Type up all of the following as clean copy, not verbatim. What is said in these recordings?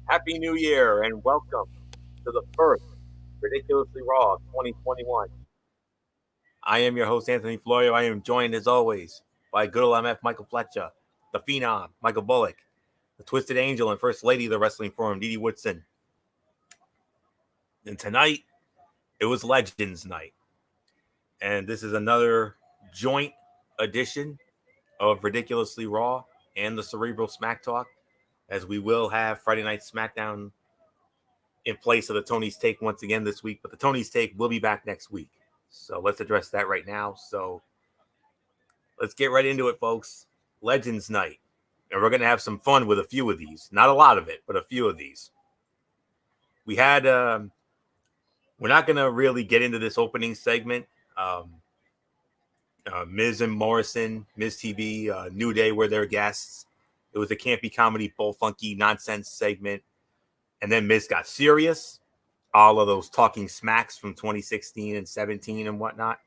Happy New Year and welcome to the first Ridiculously Raw 2021. I am your host, Anthony Florio. I am joined, as always, by good old MF Michael Fletcher, the Phenom, Michael Bullock, the Twisted Angel, and First Lady of the Wrestling Forum, Dee Dee Woodson. And tonight, it was Legends Night. And this is another joint edition of Ridiculously Raw and the Cerebral Smack Talk, as we will have Friday Night SmackDown in place of the Tony's Take once again this week, but the Tony's Take will be back next week. So let's address that right now. So let's get right into it, folks. Legends Night. And we're going to have some fun with a few of these. Not a lot of it, but a few of these. We had, we're not going to really get into this opening segment. Miz and Morrison, Miz TV, New Day were their guests. It was a campy comedy, bull funky nonsense segment. And then Miz got serious. All of those talking smacks from 2016 and 17 and whatnot.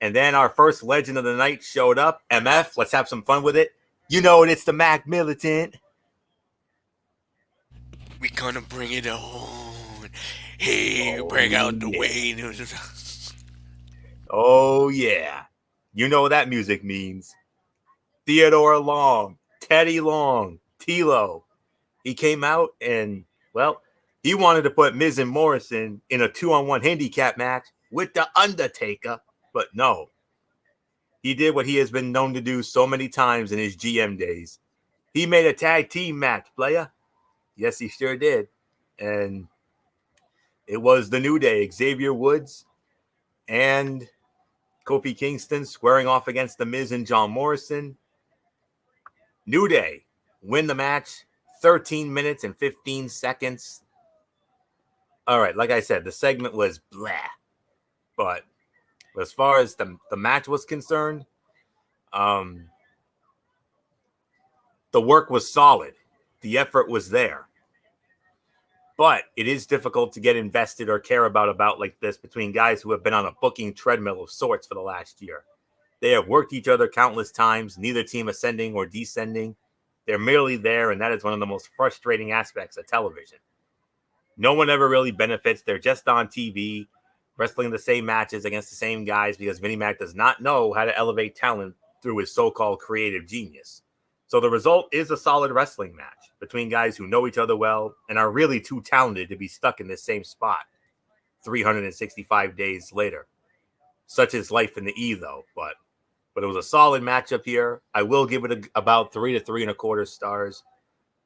And then our first legend of the night showed up. MF, let's have some fun with it. You know it, it's the Mac Militant. We gonna bring it on. Hey, bring out the weight. Oh, yeah. You know what that music means. Theodore Long, Teddy Long, Tilo. He came out and, well, he wanted to put Miz and Morrison in a 2-on-1 handicap match with The Undertaker, but no. He did what he has been known to do so many times in his GM days. He made a tag team match, player. Yes, he sure did. And it was the New Day, Xavier Woods and Kofi Kingston squaring off against The Miz and John Morrison. New Day win the match, 13 minutes and 15 seconds. All right, like I said, the segment was blah. But as far as the match was concerned, the work was solid. The effort was there. But it is difficult to get invested or care about a bout like this between guys who have been on a booking treadmill of sorts for the last year. They have worked each other countless times, neither team ascending or descending. They're merely there, and that is one of the most frustrating aspects of television. No one ever really benefits. They're just on TV, wrestling the same matches against the same guys because Vinnie Mac does not know how to elevate talent through his so-called creative genius. So the result is a solid wrestling match between guys who know each other well and are really too talented to be stuck in this same spot 365 days later. Such is life in the E, though. But it was a solid matchup here. I will give it about 3 to 3.25 stars.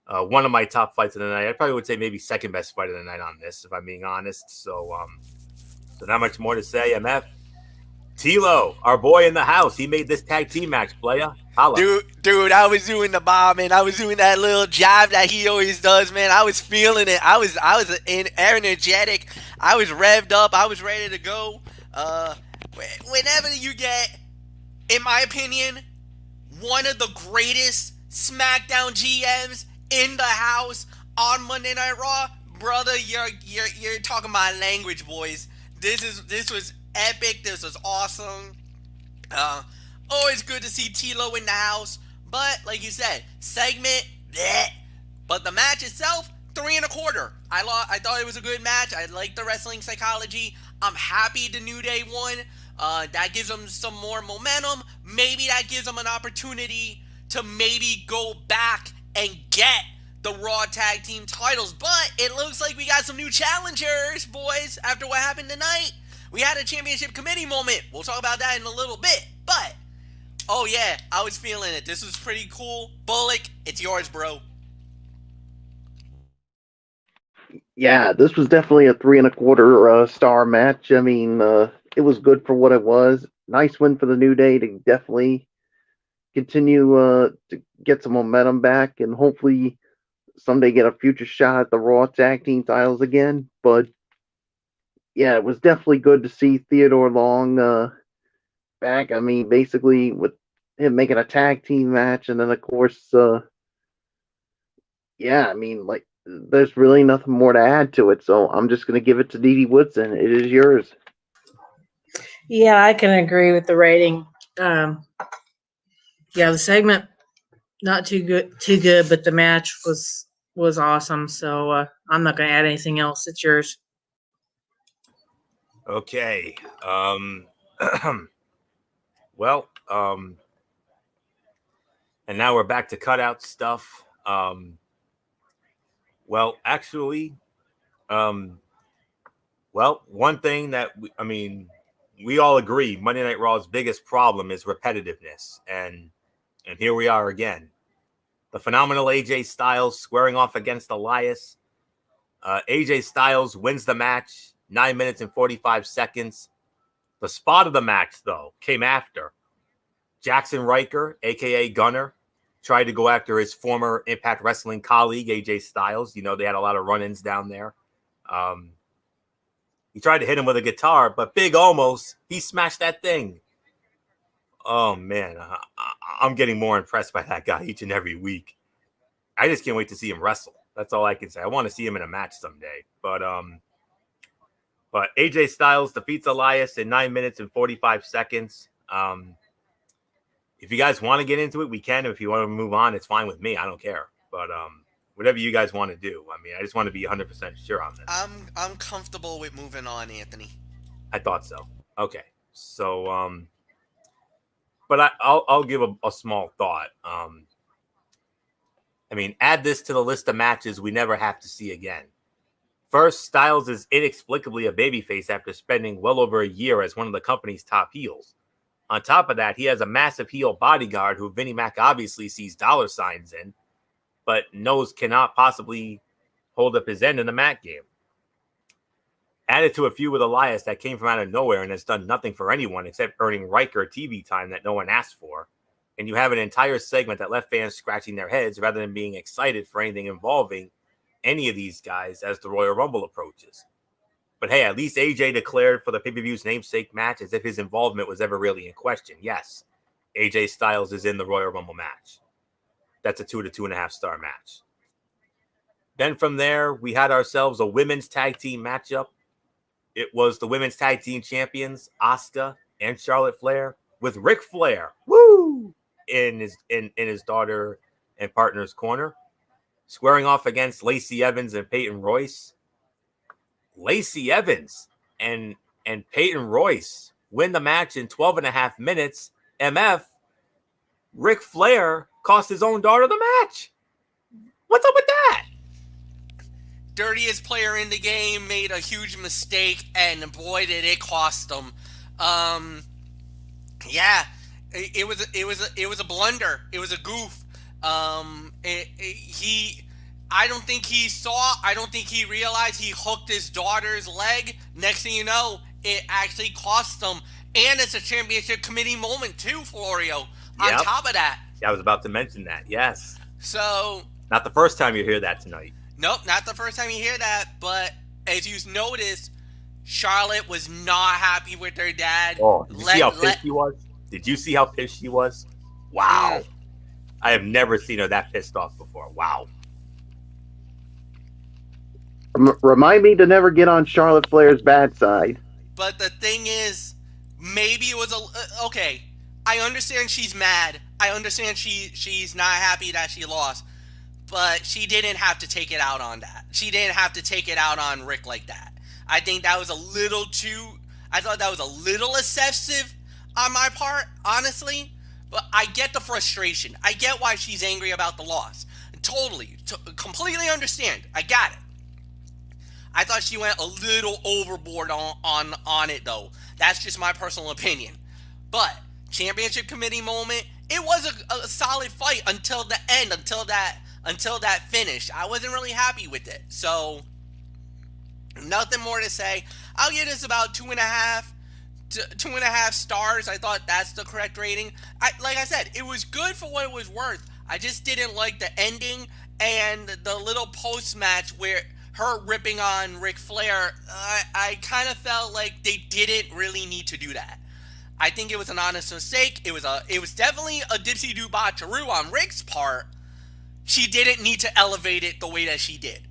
One of my top fights of the night. I probably would say maybe second best fight of the night on this, if I'm being honest. So not much more to say. MF, Tilo, our boy in the house, he made this tag team match, playa. Holla. Dude, I was doing the bomb, man. I was doing that little jive that he always does, man. I was feeling it. I was energetic. I was revved up. I was ready to go. Whenever you get, in my opinion, one of the greatest SmackDown GMs in the house on Monday Night Raw, brother, you're talking my language, boys. This was epic. This was awesome. Always good to see Tilo in the house. But like you said, segment, bleh. But the match itself, 3.25. I thought it was a good match. I liked the wrestling psychology. I'm happy the New Day won. That gives them some more momentum. Maybe that gives them an opportunity to maybe go back and get the Raw Tag Team titles. But it looks like we got some new challengers, boys, after what happened tonight. We had a championship committee moment. We'll talk about that in a little bit. But, oh yeah, I was feeling it. This was pretty cool. Bullock, it's yours, bro. Yeah, this was definitely a 3.25 star match. I mean, it was good for what it was. Nice win for the New Day to definitely continue to get some momentum back and hopefully someday get a future shot at the Raw Tag Team titles again. But yeah, it was definitely good to see Theodore Long back. I mean, basically with him making a tag team match, and then of course, yeah, I mean, like there's really nothing more to add to it. So I'm just gonna give it to Dee Dee Woodson. It is yours. Yeah, I can agree with the rating. Yeah, the segment not too good, but the match was was awesome. So I'm not going to add anything else. It's yours. Okay. Well, and now we're back to cutout stuff. Well, actually, well, one thing that we all agree Monday Night Raw's biggest problem is repetitiveness, and here we are again. The phenomenal AJ Styles squaring off against Elias. AJ Styles wins the match, 9 minutes and 45 seconds. The spot of the match, though, came after. Jackson Riker, a.k.a. Gunner, tried to go after his former Impact Wrestling colleague, AJ Styles. You know, they had a lot of run-ins down there. He tried to hit him with a guitar, but Big Omos, he smashed that thing. Oh, man. I'm getting more impressed by that guy each and every week. I just can't wait to see him wrestle. That's all I can say. I want to see him in a match someday. But AJ Styles defeats Elias in 9 minutes and 45 seconds. If you guys want to get into it, we can. If you want to move on, it's fine with me. I don't care. But whatever you guys want to do. I mean, I just want to be 100% sure on this. I'm comfortable with moving on, Anthony. I thought so. Okay. So, but I'll give a small thought. I mean, add this to the list of matches we never have to see again. First, Styles is inexplicably a babyface after spending well over a year as one of the company's top heels. On top of that, he has a massive heel bodyguard who Vinnie Mac obviously sees dollar signs in, but knows cannot possibly hold up his end in the mat game. Added to a feud with Elias that came from out of nowhere and has done nothing for anyone except earning Riker TV time that no one asked for. And you have an entire segment that left fans scratching their heads rather than being excited for anything involving any of these guys as the Royal Rumble approaches. But hey, at least AJ declared for the pay-per-view's namesake match as if his involvement was ever really in question. Yes, AJ Styles is in the Royal Rumble match. That's a 2 to 2.5 star match. Then from there, we had ourselves a women's tag team matchup. It was the women's tag team champions, Asuka and Charlotte Flair, with Ric Flair, woo, in his daughter and partner's corner, squaring off against Lacey Evans and Peyton Royce. Lacey Evans and Peyton Royce win the match in 12.5 minutes. MF, Ric Flair cost his own daughter the match. What's up with that? Dirtiest player in the game made a huge mistake, and boy, did it cost him. Yeah, it was a blunder. It was a goof. I don't think he realized he hooked his daughter's leg. Next thing you know, it actually cost him. And it's a championship committee moment too, Florio. On top of that. Yeah, I was about to mention that, yes. So. Not the first time you hear that tonight. Nope, not the first time you hear that. But as you noticed, Charlotte was not happy with her dad. Oh, did you see how pissed she was? Did you see how pissed she was? Wow. I have never seen her that pissed off before. Wow. Remind me to never get on Charlotte Flair's bad side. But the thing is, maybe it was okay. I understand she's mad. I understand she's not happy that she lost. But she didn't have to take it out on that. She didn't have to take it out on Rick like that. I think that was I thought that was a little excessive on my part, honestly. But I get the frustration. I get why she's angry about the loss. Totally. Completely understand. I got it. I thought she went a little overboard on it, though. That's just my personal opinion. But, championship committee moment, it was a solid fight until the end, until that finish. I wasn't really happy with it. So, nothing more to say. I'll give this about 2.5 stars. I thought that's the correct rating. Like I said, it was good for what it was worth. I just didn't like the ending and the little post-match where her ripping on Ric Flair. I kind of felt like they didn't really need to do that. I think it was an honest mistake. It was definitely a dipsy-do botcheroo on Ric's part. She didn't need to elevate it the way that she did.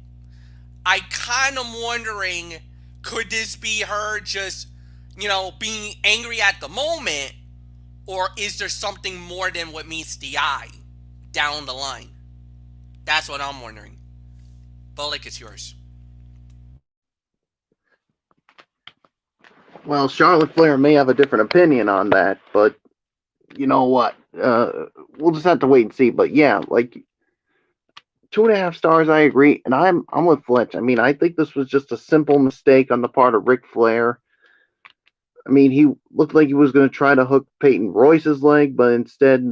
I kind of wondering, could this be her just, being angry at the moment, or is there something more than what meets the eye down the line? That's what I'm wondering. Bullock, it's yours. Well, Charlotte Flair may have a different opinion on that, but you know what? We'll just have to wait and see. But yeah, like 2.5 stars, I agree, and I'm with Fletch. I mean, I think this was just a simple mistake on the part of Ric Flair. I mean, he looked like he was going to try to hook Peyton Royce's leg, but instead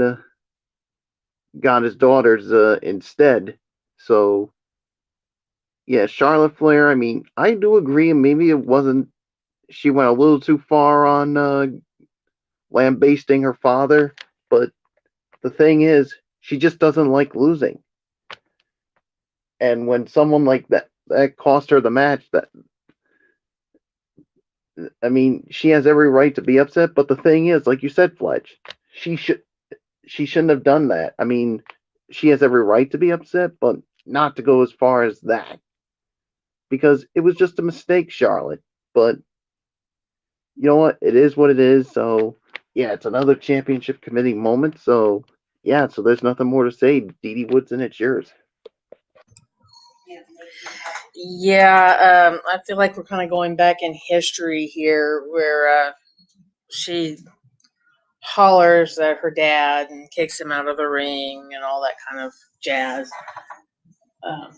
got his daughter's instead. So yeah, Charlotte Flair. I mean, I do agree. Maybe it wasn't. She went a little too far on lambasting her father, but the thing is, she just doesn't like losing. And when someone like that cost her the match, that I mean, she has every right to be upset. But the thing is, like you said, Fletch, she shouldn't have done that. I mean, she has every right to be upset, but not to go as far as that, because it was just a mistake, Charlotte. But you know what? It is what it is. So yeah, it's another championship committee moment. So yeah, so there's nothing more to say. Dee Woodson, it's yours. Yeah, I feel like we're kind of going back in history here where she hollers at her dad and kicks him out of the ring and all that kind of jazz. Um,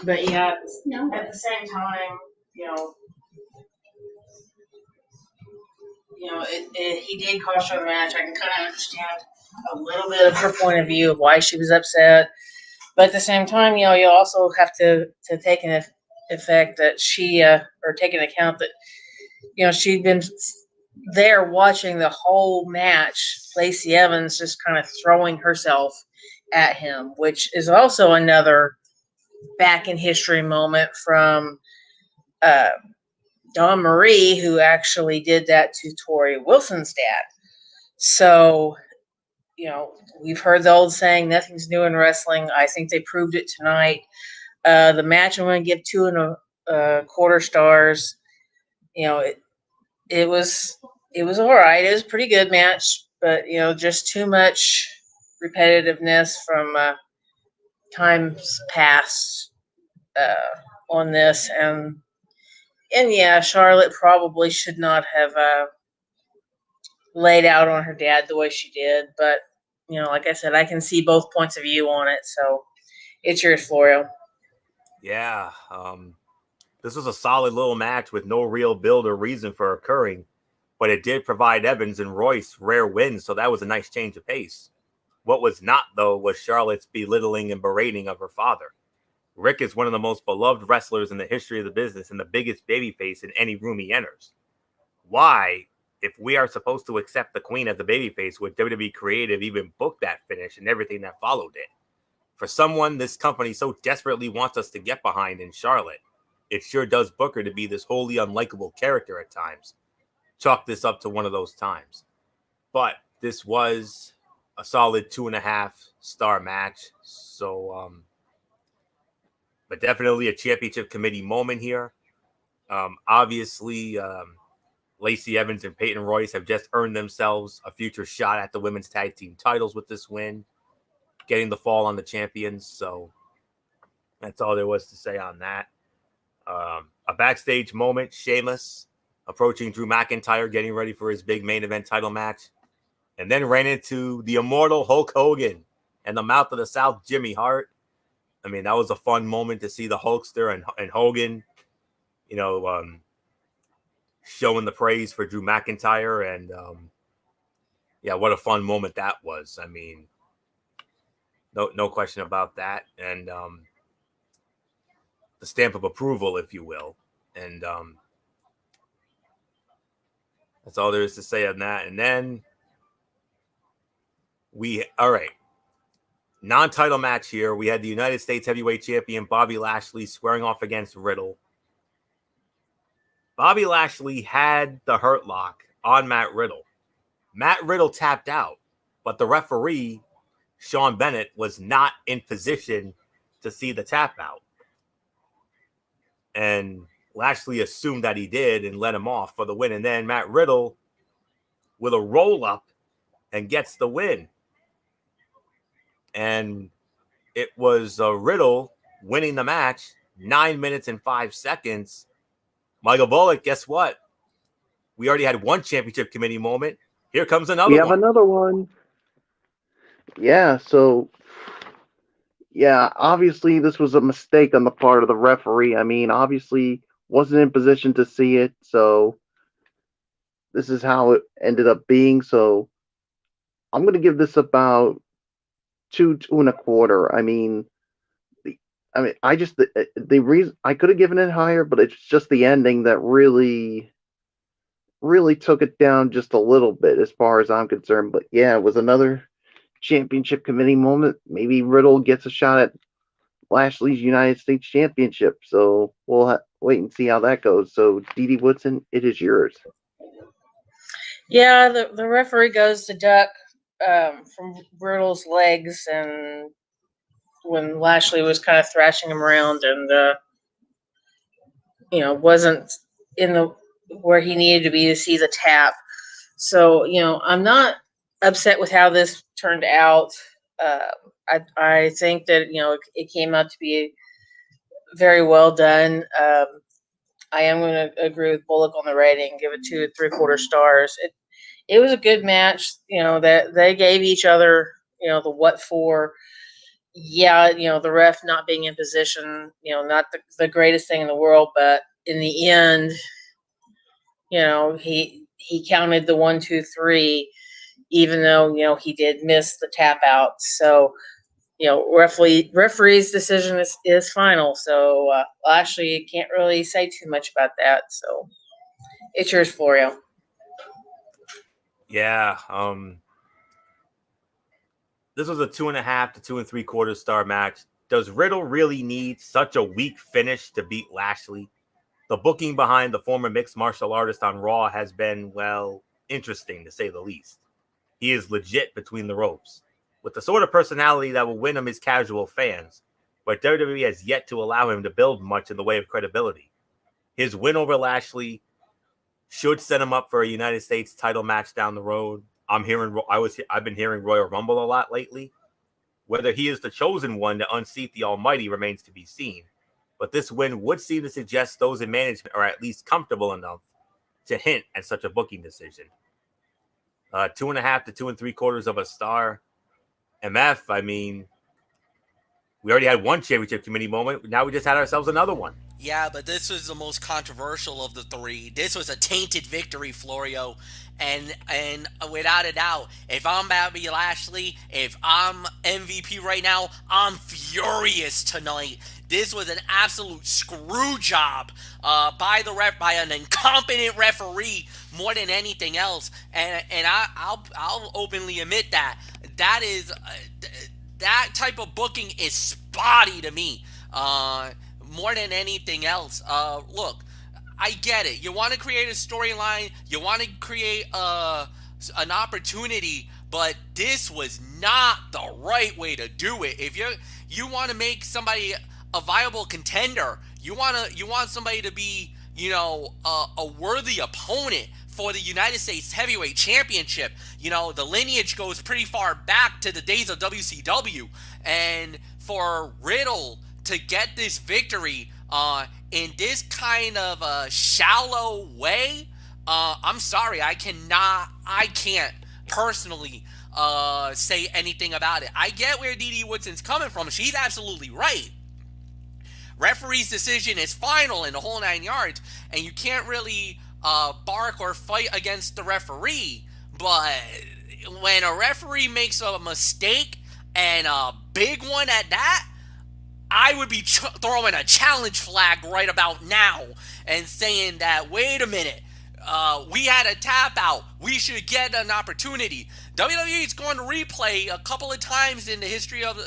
but yeah, at the same time, you know, he did cost her the match. I can kind of understand a little bit of her point of view of why she was upset. But at the same time, you also have to take an effect that or take into account that, she'd been there watching the whole match. Lacey Evans just kind of throwing herself at him, which is also another back in history moment from Dawn Marie, who actually did that to Tori Wilson's dad. So, we've heard the old saying, nothing's new in wrestling. I think they proved it tonight. The match, I'm going to give 2.25 stars. It was all right. It was a pretty good match, but just too much repetitiveness from times past on this, and yeah, Charlotte probably should not have laid out on her dad the way she did, but like I said, I can see both points of view on it. So it's yours, Florio. Yeah, this was a solid little match with no real build or reason for occurring, but it did provide Evans and Royce rare wins, so that was a nice change of pace. What was not, though, was Charlotte's belittling and berating of her father. Rick is one of the most beloved wrestlers in the history of the business and the biggest babyface in any room he enters. Why, if we are supposed to accept the Queen as the babyface, would WWE Creative even book that finish and everything that followed it? For someone this company so desperately wants us to get behind in Charlotte, it sure does book her to be this wholly unlikable character at times. Chalk this up to one of those times. But this was a solid 2.5-star match. So, but definitely a championship committee moment here. Obviously, Lacey Evans and Peyton Royce have just earned themselves a future shot at the women's tag team titles with this win, getting the fall on the champions. So that's all there was to say on that. A backstage moment, Sheamus approaching Drew McIntyre, getting ready for his big main event title match, and then ran into the immortal Hulk Hogan and the Mouth of the South, Jimmy Hart. I mean, that was a fun moment to see the Hulkster and Hogan, showing the praise for Drew McIntyre. And, yeah, what a fun moment that was. I mean, no question about that. And the stamp of approval, if you will. And that's all there is to say on that. And then all right. Non-title match here. We had the United States Heavyweight Champion Bobby Lashley squaring off against Riddle. Bobby Lashley had the Hurt Lock on Matt Riddle. Matt Riddle tapped out, but the referee, Sean Bennett, was not in position to see the tap out. And Lashley assumed that he did and let him off for the win. And then Matt Riddle with a roll-up and gets the win. And it was Riddle winning the match 9 minutes and 5 seconds. Michael Bullock, guess what? We already had one championship committee moment. Here comes another We have one. another one. Yeah, so yeah, obviously this was a mistake on the part of the referee. I mean, obviously wasn't in position to see it, so this is how it ended up being. So I'm gonna give this about two and a quarter. I just the reason I could have given it higher, but it's just the ending that really took it down just a little bit as far as I'm concerned. But yeah, it was another championship committee moment. Maybe Riddle gets a shot at Lashley's United States Championship. So we'll wait and see how that goes. So Dee Woodson, it is yours. Yeah, the referee goes to duck from Riddle's legs, and when Lashley was kind of thrashing him around, and wasn't in the where he needed to be to see the tap. So I'm not upset with how this turned out. I think that it came out to be very well done. I am going to agree with Bullock on the rating, give it 2 3/4 stars. It was a good match. That they gave each other the what for. Yeah, the ref not being in position, not the greatest thing in the world, but in the end, he counted the 1 2 3, even though he did miss the tap out. So referee's decision is final. So actually, can't really say too much about that. So it's yours, Florio. Yeah. This was a 2.5 to 2 3/4 star match. Does Riddle really need such a weak finish to beat Lashley? The booking behind the former mixed martial artist on Raw has been, well, interesting to say the least. He is legit between the ropes, with the sort of personality that will win him his casual fans, but WWE has yet to allow him to build much in the way of credibility. His win over Lashley should set him up for a United States title match down the road. I've been hearing Royal Rumble a lot lately. Whether he is the chosen one to unseat the Almighty remains to be seen, but this win would seem to suggest those in management are at least comfortable enough to hint at such a booking decision. 2.5 to 2 3/4 of a star. MF, I mean, we already had one championship committee moment. Now we just had ourselves another one. Yeah, but this was the most controversial of the three. This was a tainted victory, Florio. And without a doubt, if I'm Bobby Lashley, if I'm MVP right now, I'm furious tonight. This was an absolute screw job by an incompetent referee more than anything else. And I'll openly admit that that type of booking is spotty to me. More than anything else. Look, I get it. You want to create a storyline. You want to create an opportunity, but this was not the right way to do it. If you want to make somebody a viable contender, you want somebody to be a worthy opponent for the United States Heavyweight Championship. The lineage goes pretty far back to the days of WCW, and for Riddle to get this victory in this kind of a shallow way, I'm sorry, I can't personally say anything about it. I get where Dee Woodson's coming from. She's absolutely right. Referee's decision is final in the whole 9 yards, and you can't really bark or fight against the referee. But when a referee makes a mistake, and a big one at that, I would be throwing a challenge flag right about now and saying that, wait a minute, we had a tap out. We should get an opportunity. WWE is going to replay a couple of times in the history of,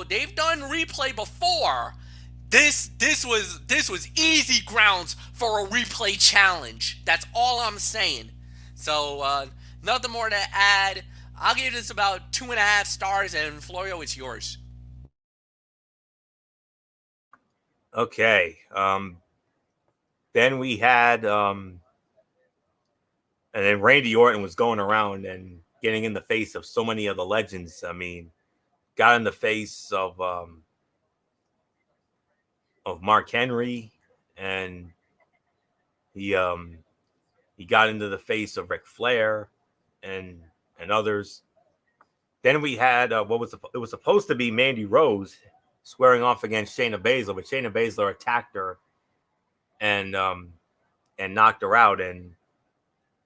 they've done replay before. This was easy grounds for a replay challenge. That's all I'm saying. So nothing more to add. I'll give this about 2.5 stars, and Florio, it's yours. Okay. Then we had, and then Randy Orton was going around and getting in the face of so many of the legends. I mean, got in the face of Mark Henry, and he got into the face of Ric Flair and others. Then we had it was supposed to be Mandy Rose squaring off against Shayna Baszler, but Shayna Baszler attacked her and knocked her out. And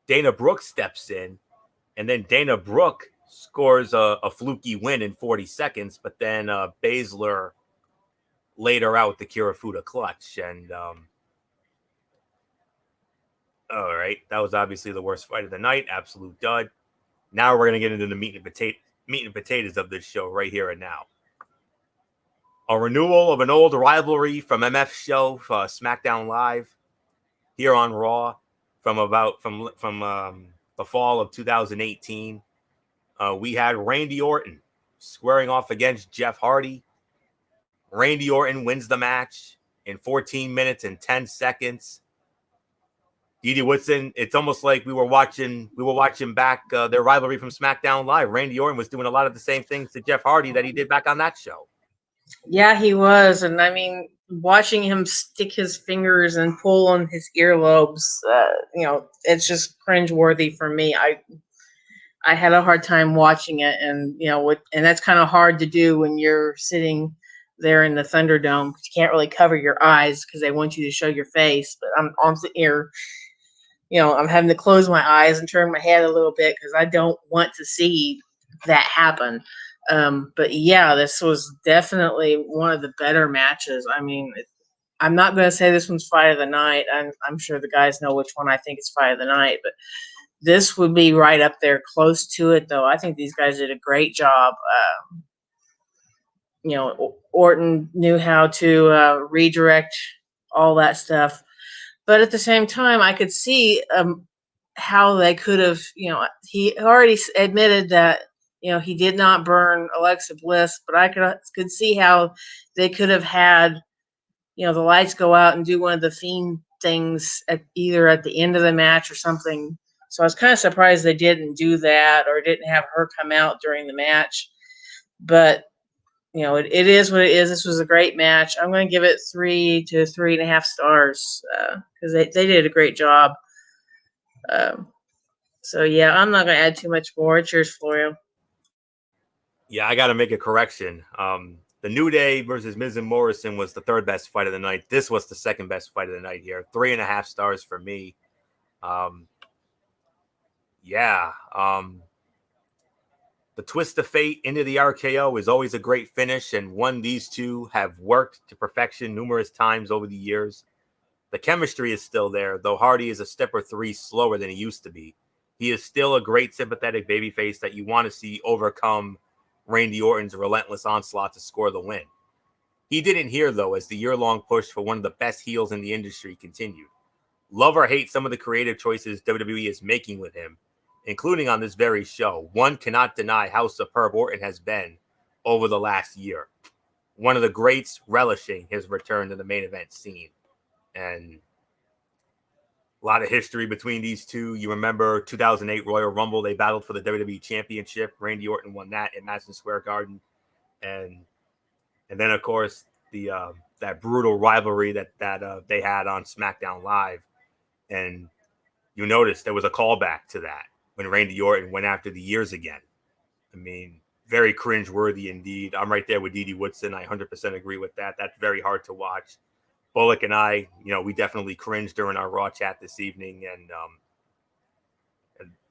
Dana Brooke steps in, and then Dana Brooke scores a fluky win in 40 seconds, but then Baszler laid her out with the Kirifuda clutch. And all right, that was obviously the worst fight of the night. Absolute dud. Now we're going to get into the meat and potatoes of this show right here and now. A renewal of an old rivalry from MF show, SmackDown Live, here on Raw, from the fall of 2018. We had Randy Orton squaring off against Jeff Hardy. Randy Orton wins the match in 14 minutes and 10 seconds. Didi Woodson, it's almost like we were watching back their rivalry from SmackDown Live. Randy Orton was doing a lot of the same things to Jeff Hardy that he did back on that show. Yeah, he was. And I mean, watching him stick his fingers and pull on his earlobes, it's just cringeworthy for me. I had a hard time watching it, and and that's kind of hard to do when you're sitting there in the Thunderdome. You can't really cover your eyes because they want you to show your face. But I'm sitting here, I'm having to close my eyes and turn my head a little bit because I don't want to see that happen. But yeah, this was definitely one of the better matches. I mean, I'm not going to say this one's fight of the night. I'm sure the guys know which one I think is fight of the night, but this would be right up there close to it, though. I think these guys did a great job. Orton knew how to redirect all that stuff. But at the same time, I could see how they could have, he already admitted that, he did not burn Alexa Bliss, but I could see how they could have had, the lights go out and do one of the Fiend things either at the end of the match or something. So I was kind of surprised they didn't do that or didn't have her come out during the match. But, it is what it is. This was a great match. I'm going to give it 3 to 3.5 stars because they did a great job. So, yeah, I'm not going to add too much more. It's yours, Florio. Yeah, I got to make a correction. The New Day versus Miz and Morrison was the third best fight of the night. This was the second best fight of the night here. 3.5 stars for me. The twist of fate into the RKO is always a great finish, and one these two have worked to perfection numerous times over the years. The chemistry is still there, though Hardy is a step or 3 slower than he used to be. He is still a great sympathetic babyface that you want to see overcome Randy Orton's relentless onslaught to score the win. He didn't hear, though, as the year-long push for one of the best heels in the industry continued. Love or hate some of the creative choices WWE is making with him, including on this very show, one cannot deny how superb Orton has been over the last year. One of the greats relishing his return to the main event scene. And a lot of history between these two. You remember 2008 Royal Rumble, they battled for the WWE Championship. Randy Orton won that at Madison Square Garden. And then, of course, that brutal rivalry that they had on SmackDown Live. And you notice there was a callback to that when Randy Orton went after the years again. I mean, very cringeworthy indeed. I'm right there with Didi Woodson. I 100% agree with that. That's very hard to watch. Bullock and I, we definitely cringed during our Raw chat this evening.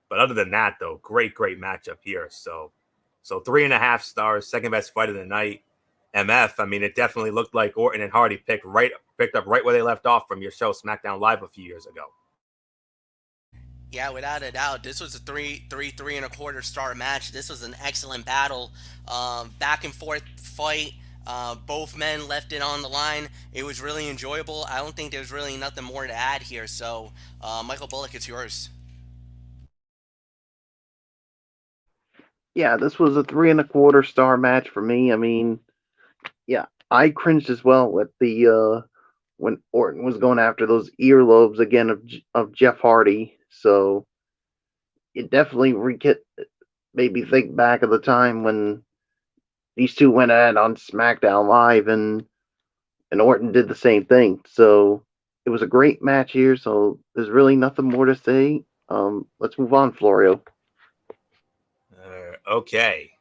But other than that, though, great matchup here. So 3.5 stars, second best fight of the night. MF, I mean, it definitely looked like Orton and Hardy picked up right where they left off from your show SmackDown Live a few years ago. Yeah, without a doubt, this was a 3.25 star match. This was an excellent battle, back and forth fight. Both men left it on the line. It was really enjoyable. I don't think there's really nothing more to add here. So, Michael Bullock, it's yours. Yeah, this was a 3.25 star match for me. I mean, yeah, I cringed as well with the when Orton was going after those earlobes again of Jeff Hardy. So it definitely made me think back of the time when these two went at it on SmackDown Live, and Orton did the same thing. So it was a great match here. So there's really nothing more to say. Let's move on, Florio. Okay.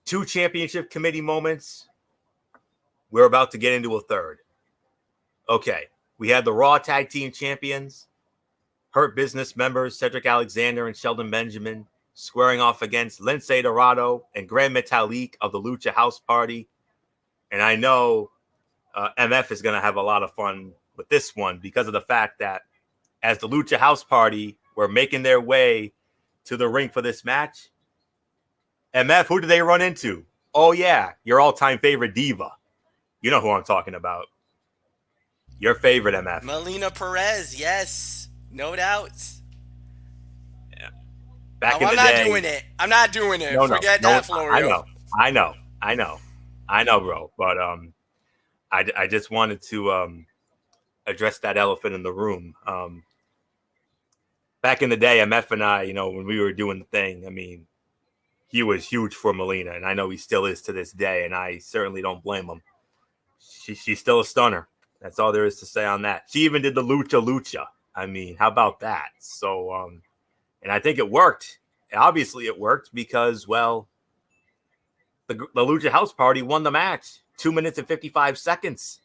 2 championship committee moments. We're about to get into a third. Okay. We had the Raw Tag Team Champions, Hurt Business members Cedric Alexander and Shelton Benjamin, squaring off against Lince Dorado and Gran Metalik of the Lucha House Party. And I know MF is going to have a lot of fun with this one because of the fact that as the Lucha House Party were making their way to the ring for this match, MF, who did they run into? Oh, yeah, your all-time favorite diva. You know who I'm talking about. Your favorite, MF. Melina Perez, yes. No doubts. Yeah. Back in I'm the not day. doing it. I'm not doing it. Forget that, Florio. I know, bro. But I just wanted to address that elephant in the room. Back in the day, MF and I, when we were doing the thing, I mean, he was huge for Melina, and I know he still is to this day, and I certainly don't blame him. She's still a stunner. That's all there is to say on that. She even did the Lucha. I mean, how about that? So, and I think it worked. Obviously, it worked because, well, the Lucha House Party won the match. 2 minutes and 55 seconds.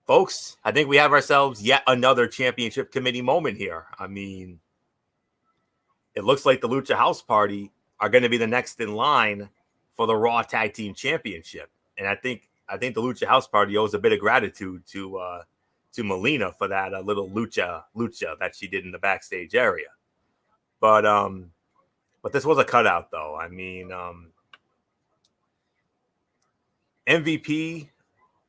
Folks, I think we have ourselves yet another championship committee moment here. I mean, it looks like the Lucha House Party are going to be the next in line for the Raw Tag Team Championship. And I think the Lucha House Party owes a bit of gratitude to Melina for that little lucha that she did in the backstage area. But this was a cutout, though. I mean, MVP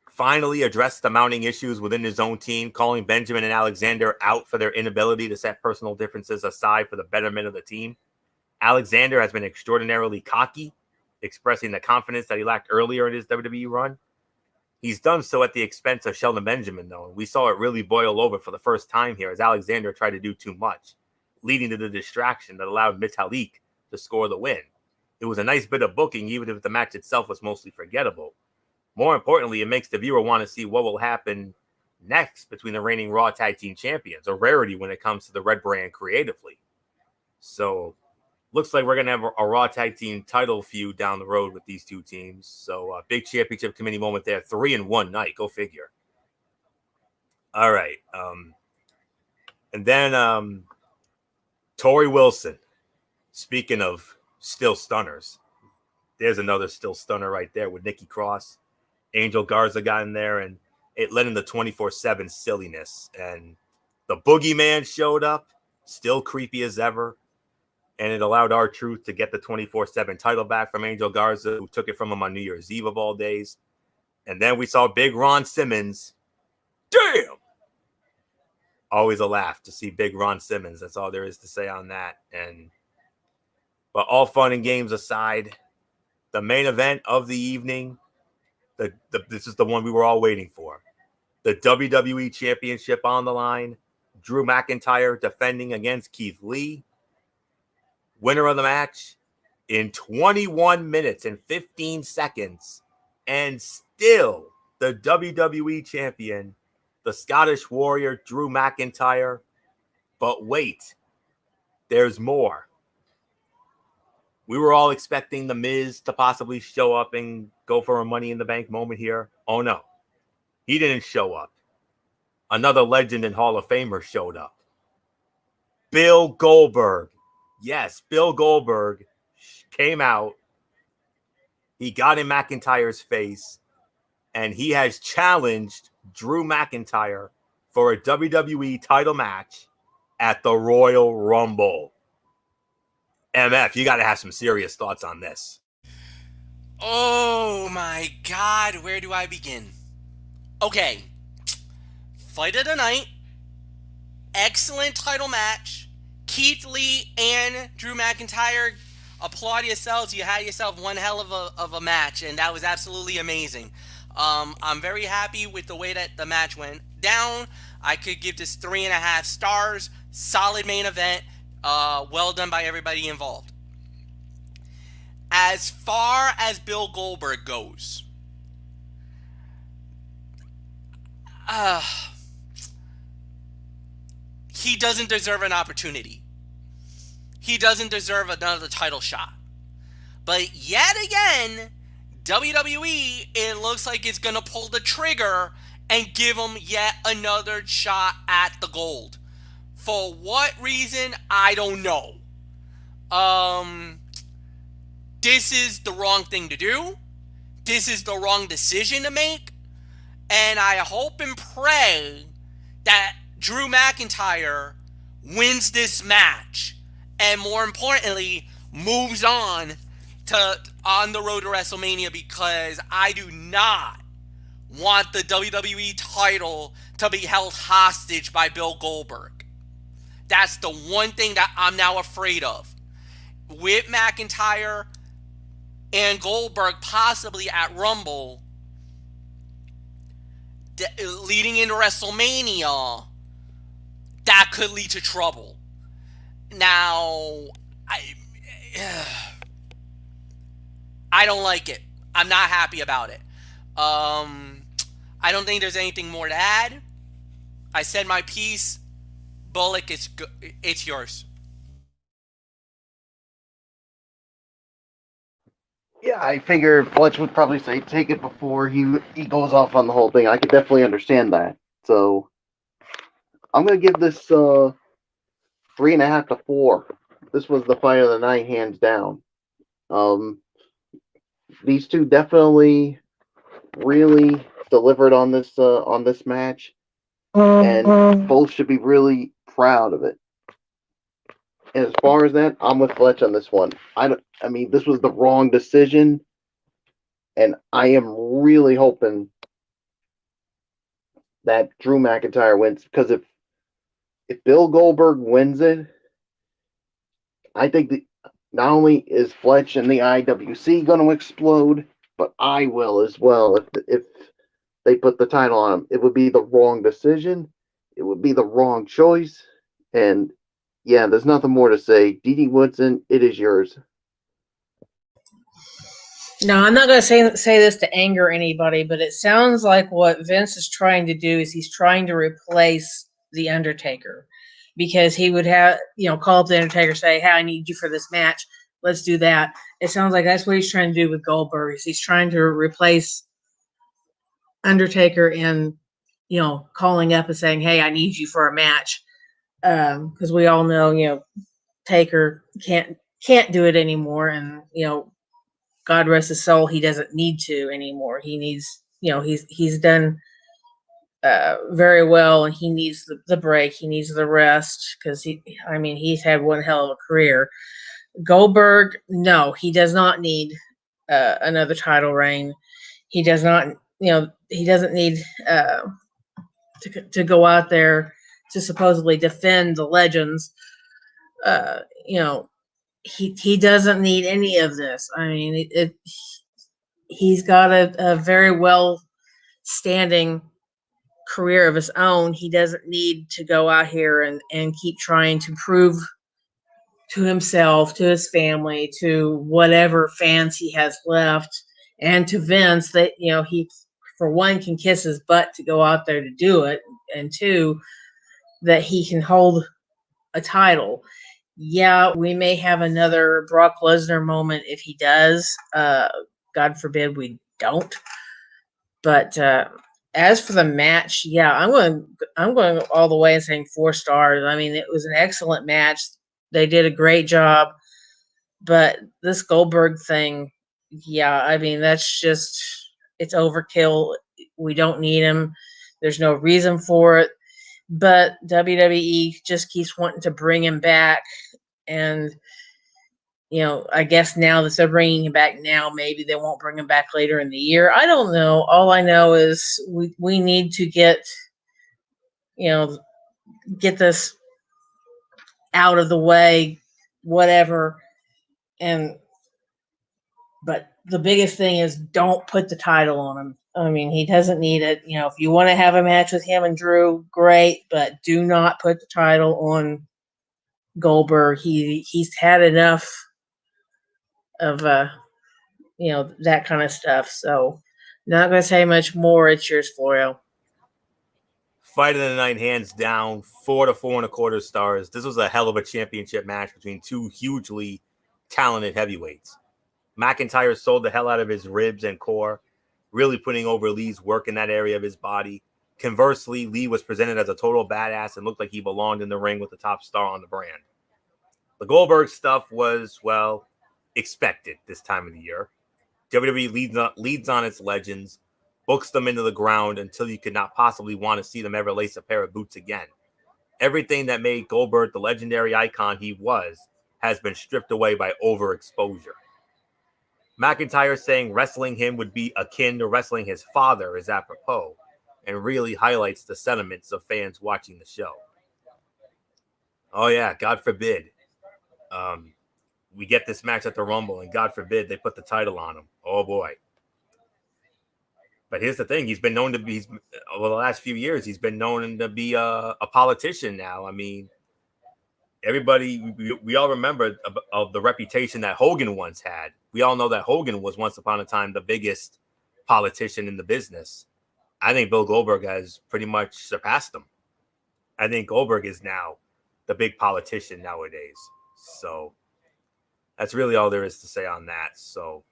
finally addressed the mounting issues within his own team, calling Benjamin and Alexander out for their inability to set personal differences aside for the betterment of the team. Alexander has been extraordinarily cocky, expressing the confidence that he lacked earlier in his WWE run. He's done so at the expense of Shelton Benjamin, though, and we saw it really boil over for the first time here as Alexander tried to do too much, leading to the distraction that allowed Metalik to score the win. It was a nice bit of booking, even if the match itself was mostly forgettable. More importantly, it makes the viewer want to see what will happen next between the reigning Raw Tag Team Champions, a rarity when it comes to the Red brand creatively. So, looks like we're going to have a Raw Tag Team title feud down the road with these two teams. So, big championship committee moment there. 3 in one night. Go figure. All right. And then Tori Wilson. Speaking of still stunners, there's another still stunner right there with Nikki Cross. Angel Garza got in there, and it led into 24/7 silliness. And the Boogeyman showed up, still creepy as ever. And it allowed R-Truth to get the 24/7 title back from Angel Garza, who took it from him on New Year's Eve of all days. And then we saw Big Ron Simmons. Damn! Always a laugh to see Big Ron Simmons. That's all there is to say on that. But all fun and games aside, the main event of the evening, this is the one we were all waiting for. The WWE Championship on the line. Drew McIntyre defending against Keith Lee. Winner of the match in 21 minutes and 15 seconds. And still the WWE Champion, the Scottish Warrior, Drew McIntyre. But wait, there's more. We were all expecting The Miz to possibly show up and go for a Money in the Bank moment here. Oh, no. He didn't show up. Another legend and Hall of Famer showed up. Bill Goldberg. Yes, Bill Goldberg came out. He got in McIntyre's face, and he has challenged Drew McIntyre for a WWE title match at the Royal Rumble. MF, you got to have some serious thoughts on this. Oh my God, where do I begin? Okay, fight of the night, excellent title match. Keith Lee and Drew McIntyre, applaud yourselves. You had yourself one hell of a match, and that was absolutely amazing. I'm very happy with the way that the match went down. I could give this 3.5 stars. Solid main event. Well done by everybody involved. as far as Bill Goldberg goes, he doesn't deserve an opportunity. He doesn't deserve another title shot. But yet again, WWE, it looks like it's going to pull the trigger and give him yet another shot at the gold. For what reason, I don't know. This is the wrong thing to do. This is the wrong decision to make. And I hope and pray that Drew McIntyre wins this match. And more importantly, moves on the road to WrestleMania, because I do not want the WWE title to be held hostage by Bill Goldberg. That's the one thing that I'm now afraid of. With McIntyre and Goldberg possibly at Rumble, leading into WrestleMania, that could lead to trouble. Now, I don't like it. I'm not happy about it. I don't think there's anything more to add. I said my piece. Bullock, it's yours. Yeah, I figure Fletch would probably say take it before he goes off on the whole thing. I could definitely understand that. So I'm gonna give this 3.5 to 4. This was the fight of the night, hands down. These two definitely really delivered on this match, and both should be really proud of it. And as far as that, I'm with Fletch on this one. I mean, this was the wrong decision, and I am really hoping that Drew McIntyre wins, because if Bill Goldberg wins it, I think that not only is Fletch and the IWC going to explode, but I will as well. If they put the title on him, it would be the wrong decision. It would be the wrong choice. And yeah, there's nothing more to say. D.D. Woodson, it is yours. No, I'm not going to say this to anger anybody, but it sounds like what Vince is trying to do is he's trying to replace The Undertaker, because he would have, call up The Undertaker, say, hey, I need you for this match. Let's do that. It sounds like that's what he's trying to do with Goldberg. He's trying to replace Undertaker in, calling up and saying, hey, I need you for a match. Because we all know, Taker can't do it anymore. And, God rest his soul, he doesn't need to anymore. He needs, he's done very well, and he needs the break. He needs the rest, because he's had one hell of a career. Goldberg, no, he does not need another title reign. He does not, he doesn't need to go out there to supposedly defend the legends. He doesn't need any of this. I mean, he's got a very well standing career of his own. He doesn't need to go out here and keep trying to prove to himself, to his family, to whatever fans he has left, and to Vince that, he, for one, can kiss his butt to go out there to do it, and two, that he can hold a title. Yeah, we may have another Brock Lesnar moment if he does. God forbid we don't. But as for the match, yeah, I'm going all the way and saying 4 stars. I mean, it was an excellent match. They did a great job. But this Goldberg thing, yeah, I mean, that's just, it's overkill. We don't need him. There's no reason for it. But WWE just keeps wanting to bring him back. And, I guess now that they're bringing him back now, maybe they won't bring him back later in the year. I don't know. All I know is we need to get this out of the way, whatever. But the biggest thing is don't put the title on him. I mean, he doesn't need it. If you want to have a match with him and Drew, great, but do not put the title on Goldberg. He's had enough of that kind of stuff. So, not going to say much more. It's yours, Florio. Fight of the night, hands down, 4 to 4.25 stars. This was a hell of a championship match between two hugely talented heavyweights. McIntyre sold the hell out of his ribs and core, really putting over Lee's work in that area of his body. Conversely, Lee was presented as a total badass and looked like he belonged in the ring with the top star on the brand. The Goldberg stuff was, well, expected this time of the year. WWE leads on its legends, books them into the ground until you could not possibly want to see them ever lace a pair of boots again. Everything that made Goldberg the legendary icon he was has been stripped away by overexposure. McIntyre saying wrestling him would be akin to wrestling his father is apropos and really highlights the sentiments of fans watching the show. Oh yeah, God forbid we get this match at the Rumble, and God forbid they put the title on him. Oh boy. But here's the thing. He's been known to be, over the last few years, he's been known to be a politician now. I mean, everybody, we all remember of the reputation that Hogan once had. We all know that Hogan was once upon a time the biggest politician in the business. I think Bill Goldberg has pretty much surpassed him. I think Goldberg is now the big politician nowadays. So that's really all there is to say on that. So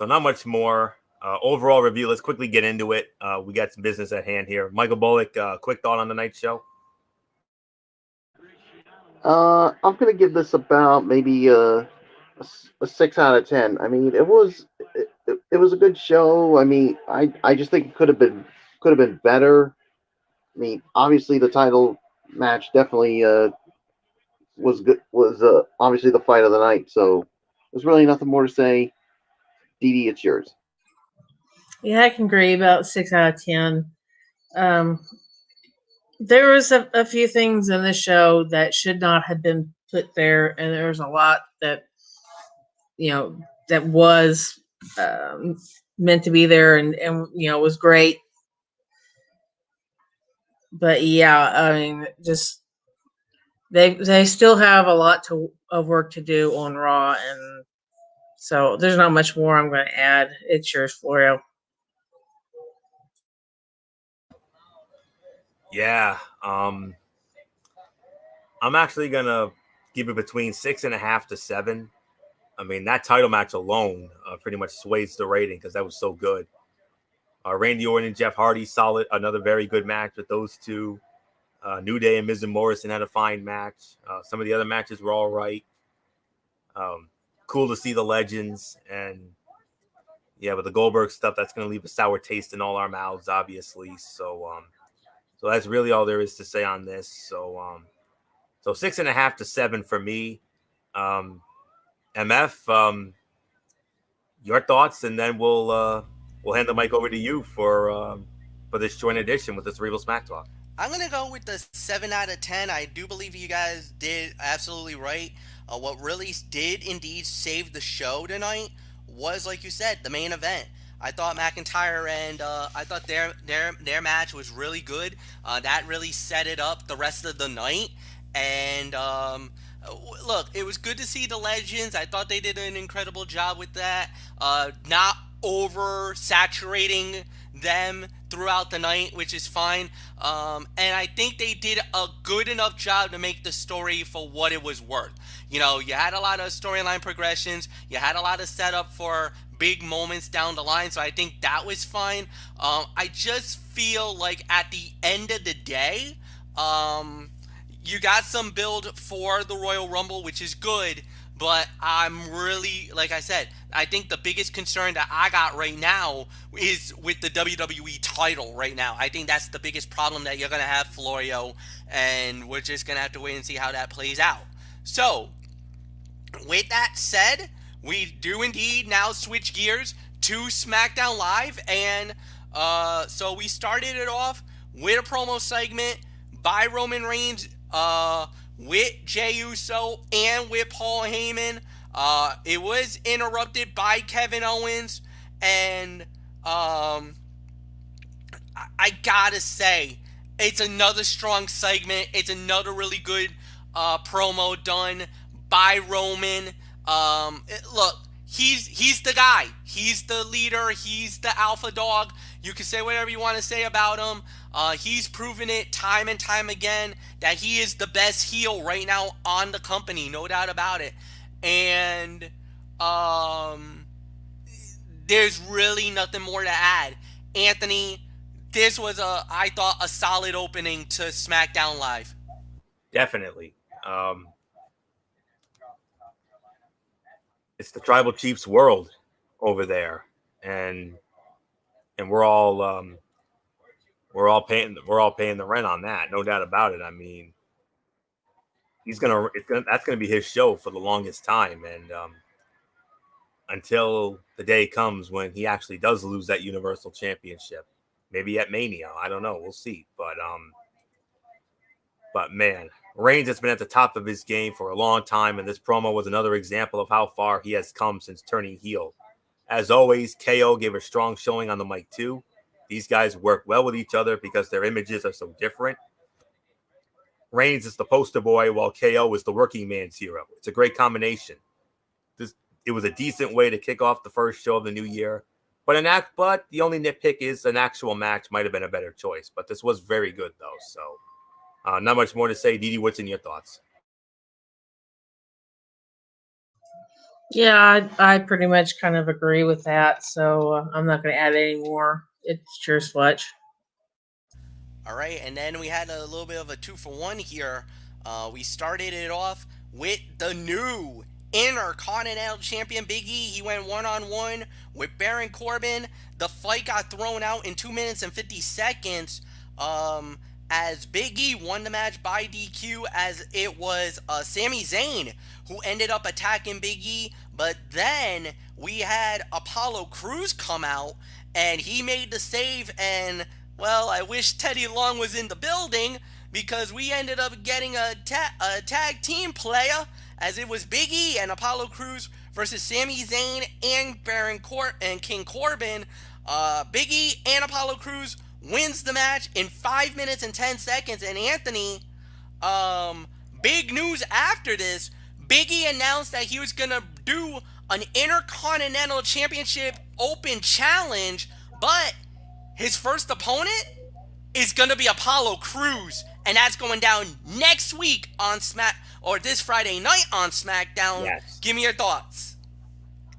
not much more. Overall review, let's quickly get into it. We got some business at hand here. Michael Bullock, quick thought on the night show? I'm going to give this about maybe a 6 out of 10. I mean, it was a good show. I mean, I just think it could have been better. I mean, obviously the title match definitely was good. Was obviously the fight of the night. So there's really nothing more to say. Dee Dee, it's yours. Yeah, I can agree about 6 out of 10. There was a few things in the show that should not have been put there, and there was a lot that that was meant to be there, and was great. But yeah, I mean, just they still have a lot of work to do on Raw, and so there's not much more I'm going to add. It's yours, Florio. Yeah, I'm actually gonna give it between 6.5 to 7. I mean, that title match alone pretty much sways the rating because that was so good. Randy Orton and Jeff Hardy, solid, another very good match with those two. New Day and Miz and Morrison had a fine match. Some of the other matches were all right. Cool to see the legends, and yeah, with the Goldberg stuff, that's gonna leave a sour taste in all our mouths, obviously. So that's really all there is to say on this. So 6.5 to 7 for me. MF, your thoughts, and then we'll hand the mic over to you for this joint edition with the Cerebral Smack Talk. I'm going to go with the 7 out of 10. I do believe you guys did absolutely right. What really did indeed save the show tonight was, like you said, the main event. I thought McIntyre and I thought their match was really good. That really set it up the rest of the night. And look, it was good to see the legends. I thought they did an incredible job with that. Not oversaturating them throughout the night, which is fine. And I think they did a good enough job to make the story for what it was worth. You had a lot of storyline progressions. You had a lot of setup for big moments down the line, so I think that was fine. I just feel like at the end of the day, you got some build for the Royal Rumble, which is good, but I'm really, like I said, I think the biggest concern that I got right now is with the WWE title right now. I think that's the biggest problem that you're going to have, Florio, and we're just going to have to wait and see how that plays out. So, with that said, we do indeed now switch gears to SmackDown Live, and so we started it off with a promo segment by Roman Reigns with Jey Uso and with Paul Heyman. It was interrupted by Kevin Owens, and I gotta say, it's another strong segment. It's another really good promo done by Roman. Look, he's the guy. He's the leader. He's the alpha dog. You can say whatever you want to say about him. He's proven it time and time again that he is the best heel right now on the company, no doubt about it. And there's really nothing more to add. Anthony, this was I thought a solid opening to SmackDown Live. Definitely. It's the Tribal Chiefs world over there, and we're all paying the rent on that, no doubt about it. I mean, that's gonna be his show for the longest time, and until the day comes when he actually does lose that Universal Championship, maybe at Mania. I don't know. We'll see. But man, Reigns has been at the top of his game for a long time, and this promo was another example of how far he has come since turning heel. As always, KO gave a strong showing on the mic too. These guys work well with each other because their images are so different. Reigns is the poster boy, while KO is the working man's hero. It's a great combination. It was a decent way to kick off the first show of the new year. But the only nitpick is an actual match might have been a better choice. But this was very good, though. So not much more to say. Didi, what's in your thoughts? Yeah, I pretty much kind of agree with that. So I'm not going to add any more. It's yours, Fletch. All right, and then we had a little bit of a 2-for-1 here. We started it off with the new Intercontinental Champion Big E. He went one-on-one with Baron Corbin. The fight got thrown out in 2 minutes and 50 seconds as Big E won the match by DQ, as it was Sami Zayn who ended up attacking Big E. But then we had Apollo Crews come out, and he made the save, and well, I wish Teddy Long was in the building, because we ended up getting a tag team player, as it was Big E and Apollo Crews versus Sami Zayn and King Corbin. Big E and Apollo Crews wins the match in 5 minutes and 10 seconds. And Anthony, big news after this. Big E announced that he was going to do an Intercontinental Championship Open Challenge, but his first opponent is going to be Apollo Crews, and that's going down next week on this Friday night on SmackDown. Yes. Give me your thoughts.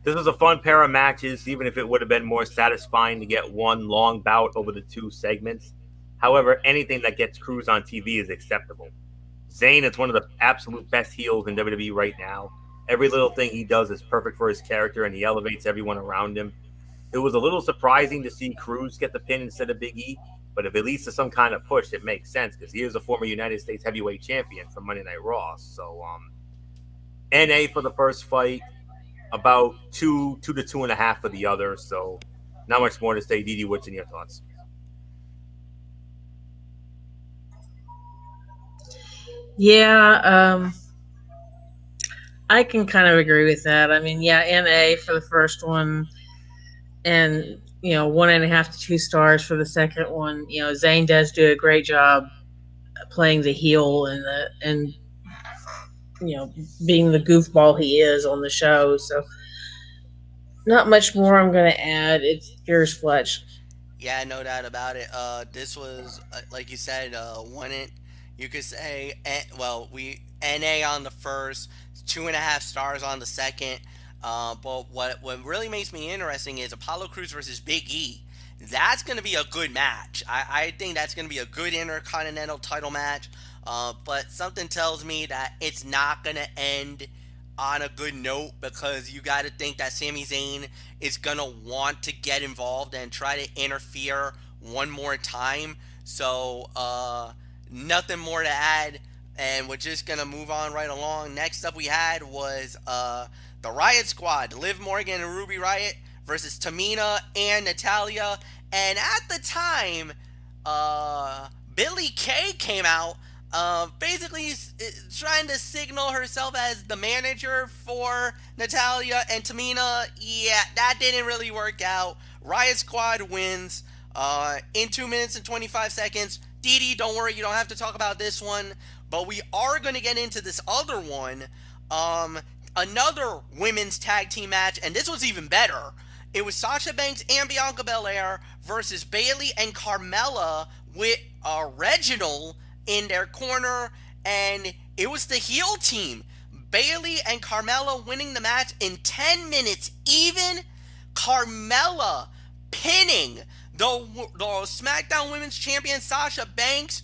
This was a fun pair of matches, even if it would have been more satisfying to get one long bout over the two segments. However, anything that gets Crews on TV is acceptable. Zayn is one of the absolute best heels in WWE right now. Every little thing he does is perfect for his character, and he elevates everyone around him. It was a little surprising to see Crews get the pin instead of Big E, but if it leads to some kind of push, it makes sense because he is a former United States heavyweight champion from Monday Night Raw. So, NA for the first fight, about 2 to 2.5 for the other. So, not much more to say. Didi, what's in your thoughts? Yeah, I can kind of agree with that. I mean, yeah, NA for the first one, and 1.5 to 2 stars for the second one. Zayn does do a great job playing the heel and being the goofball he is on the show. So not much more I'm going to add. It's yours, Fletch. Yeah, no doubt about it. This was like you said, you could say, we NA on the first, 2.5 stars on the second. But what really makes me interesting is Apollo Crews versus Big E. That's going to be a good match. I think that's going to be a good Intercontinental title match. But something tells me that it's not going to end on a good note, because you got to think that Sami Zayn is going to want to get involved and try to interfere one more time. So nothing more to add, and we're just going to move on right along. Next up we had was the Riot Squad, Liv Morgan and Ruby Riott versus Tamina and Natalya. And at the time, Billie Kay came out, basically trying to signal herself as the manager for Natalya and Tamina. Yeah, that didn't really work out. Riot Squad wins in 2 minutes and 25 seconds. Didi, don't worry, you don't have to talk about this one, but we are going to get into this other one. another women's tag team match, and this was even better. It was Sasha Banks and Bianca Belair versus Bayley and Carmella with Reginald in their corner, and it was the heel team. Bayley and Carmella winning the match in 10 minutes even. Carmella pinning the SmackDown Women's Champion Sasha Banks.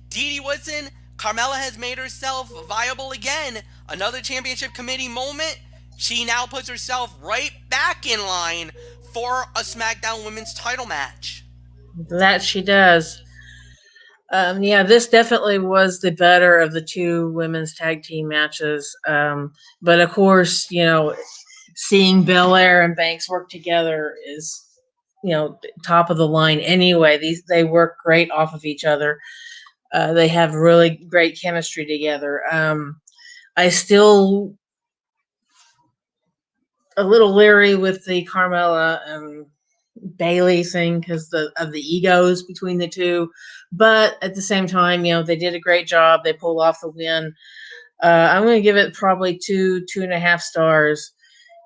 Dee Woodson, Carmella has made herself viable again. Another championship committee moment. She now puts herself right back in line for a SmackDown Women's title match. That she does. Yeah, this definitely was the better of the two women's tag team matches. But of course, seeing Belair and Banks work together is, top of the line anyway. They work great off of each other. They have really great chemistry together. I still a little leery with the Carmella and Bayley thing because of the egos between the two, but at the same time, they did a great job. They pulled off the win. I'm going to give it probably 2.5 stars.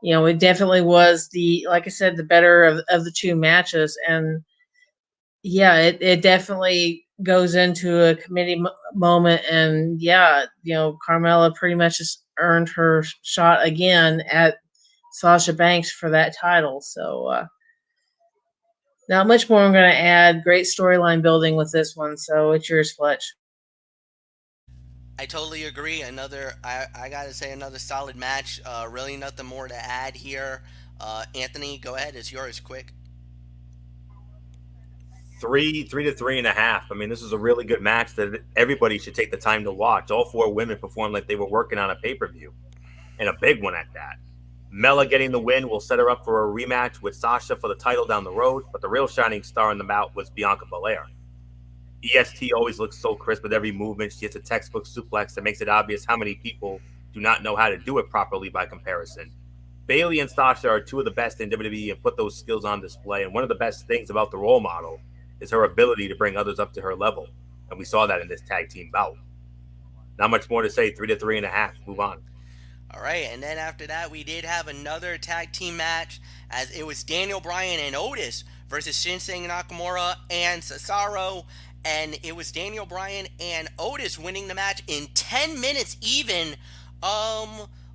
It definitely was like I said, the better of the two matches, and yeah, it definitely goes into a committee moment, and yeah, Carmella pretty much just earned her shot again at Sasha Banks for that title. So not much more I'm going to add. Great storyline building with this one. So it's yours, Fletch. I totally agree. I gotta say, another solid match. Really nothing more to add here. Anthony, go ahead. It's yours, quick. 3 to 3.5. I mean, this is a really good match that everybody should take the time to watch. All 4 women performed like they were working on a pay-per-view, and a big one at that. Mella getting the win will set her up for a rematch with Sasha for the title down the road, but the real shining star in the bout was Bianca Belair. EST always looks so crisp with every movement. She hits a textbook suplex that makes it obvious how many people do not know how to do it properly by comparison. Bayley and Sasha are 2 of the best in WWE and put those skills on display, and one of the best things about the role model is her ability to bring others up to her level, and we saw that in this tag team bout. Not much more to say. 3 to 3.5. Move on. All right, and then after that, we did have another tag team match, as it was Daniel Bryan and Otis versus Shinsuke Nakamura and Cesaro, and it was Daniel Bryan and Otis winning the match in 10 minutes even.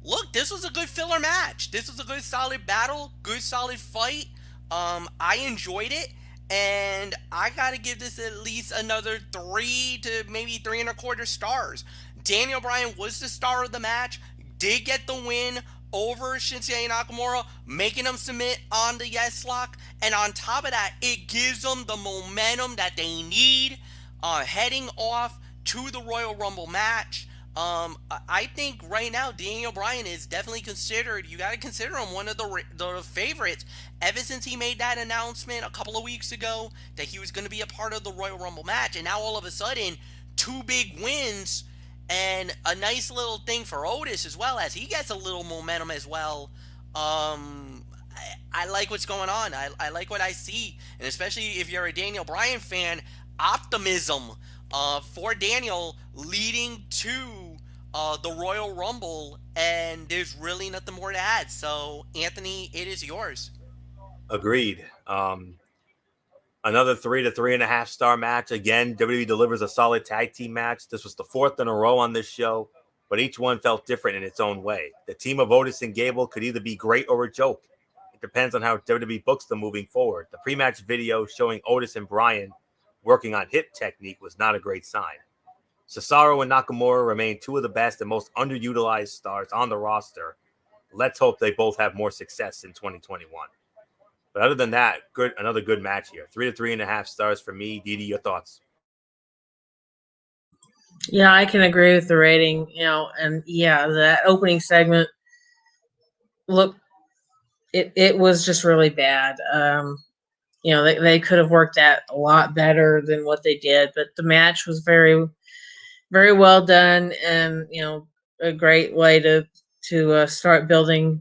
Look, this was a good filler match. This was a good solid battle, good solid fight. I enjoyed it, and I gotta give this at least another 3 to maybe 3.25 stars. Daniel Bryan was the star of the match, did get the win over Shinsuke Nakamura, making him submit on the yes lock, and on top of that, it gives them the momentum that they need heading off to the Royal Rumble match. I think right now Daniel Bryan is definitely considered. You got to consider him one of the favorites ever since he made that announcement a couple of weeks ago that he was going to be a part of the Royal Rumble match, and now all of a sudden 2 big wins. And a nice little thing for Otis as well, as he gets a little momentum as well. I like what's going on. I like what I see. And especially if you're a Daniel Bryan fan, optimism for Daniel leading to the Royal Rumble. And there's really nothing more to add. So, Anthony, it is yours. Agreed. Another 3 to 3.5 star match. Again, WWE delivers a solid tag team match. This was the 4th in a row on this show, but each one felt different in its own way. The team of Otis and Gable could either be great or a joke. It depends on how WWE books them moving forward. The pre-match video showing Otis and Bryan working on hip technique was not a great sign. Cesaro and Nakamura remain 2 of the best and most underutilized stars on the roster. Let's hope they both have more success in 2021. But other than that, another good match here. 3 to 3.5 stars for me. Didi, your thoughts? Yeah, I can agree with the rating, and yeah, that opening segment, look, it was just really bad. They could have worked that a lot better than what they did, but the match was very, very well done, and, a great way to start building,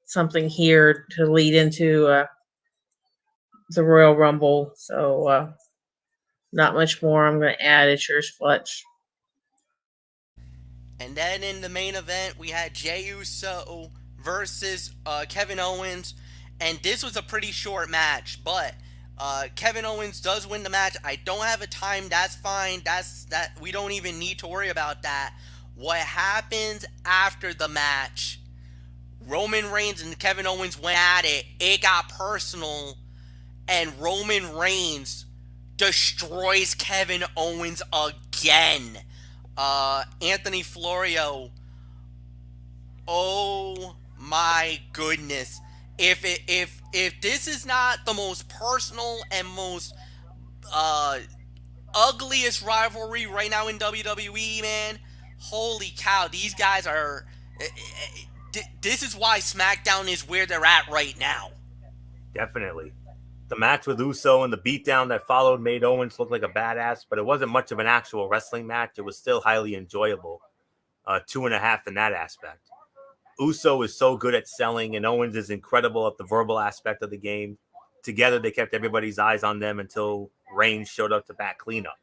something here to lead into the Royal Rumble. So not much more I'm going to add. It's yours, Fletch. And then in the main event, we had Jey Uso versus Kevin Owens, and this was a pretty short match, but Kevin Owens does win the match. I don't have a time. That's fine. That we don't even need to worry about that. What happens after the match? Roman Reigns and Kevin Owens went at it. It got personal, and Roman Reigns destroys Kevin Owens again. Anthony Florio. Oh my goodness! If this is not the most personal and most ugliest rivalry right now in WWE, man, holy cow! These guys are. This is why SmackDown is where they're at right now. Definitely. The match with Uso and the beatdown that followed made Owens look like a badass, but it wasn't much of an actual wrestling match. It was still highly enjoyable. 2.5 in that aspect. Uso is so good at selling, and Owens is incredible at the verbal aspect of the game. Together, they kept everybody's eyes on them until Reigns showed up to back cleanup.